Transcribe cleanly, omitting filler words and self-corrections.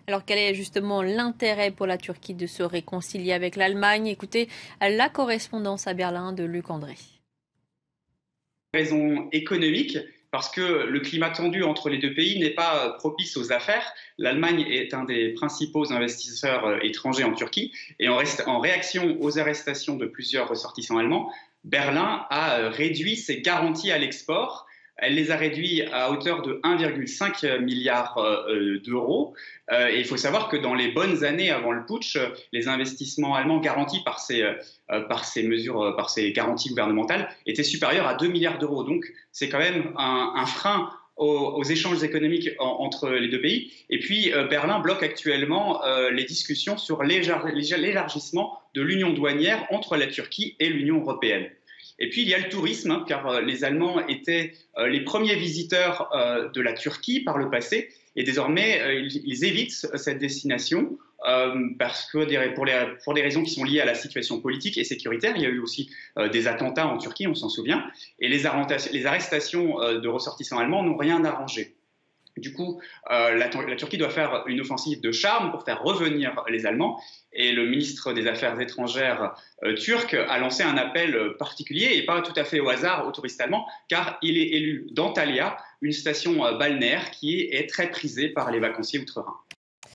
Alors quel est justement l'intérêt pour la Turquie de se réconcilier avec l'Allemagne? Écoutez la correspondance à Berlin de Luc André. Raison économique, parce que le climat tendu entre les deux pays n'est pas propice aux affaires. L'Allemagne est un des principaux investisseurs étrangers en Turquie et en réaction aux arrestations de plusieurs ressortissants allemands, Berlin a réduit ses garanties à l'export. Elle les a réduits à hauteur de 1,5 milliard d'euros. Et il faut savoir que dans les bonnes années avant le putsch, les investissements allemands garantis par ces mesures, par ces garanties gouvernementales, étaient supérieurs à 2 milliards d'euros. Donc c'est quand même un frein aux échanges économiques entre les deux pays. Et puis Berlin bloque actuellement les discussions sur l'élargissement de l'union douanière entre la Turquie et l'Union européenne. Et puis il y a le tourisme, hein, car les Allemands étaient les premiers visiteurs de la Turquie par le passé, et désormais ils évitent cette destination parce que pour des raisons qui sont liées à la situation politique et sécuritaire. Il y a eu aussi des attentats en Turquie, on s'en souvient, et les arrestations de ressortissants allemands n'ont rien arrangé. Du coup, la Turquie doit faire une offensive de charme pour faire revenir les Allemands. Et le ministre des Affaires étrangères turc a lancé un appel particulier, et pas tout à fait au hasard, aux touristes allemands, car il est élu d'Antalya, une station balnéaire qui est très prisée par les vacanciers outre-Rhin.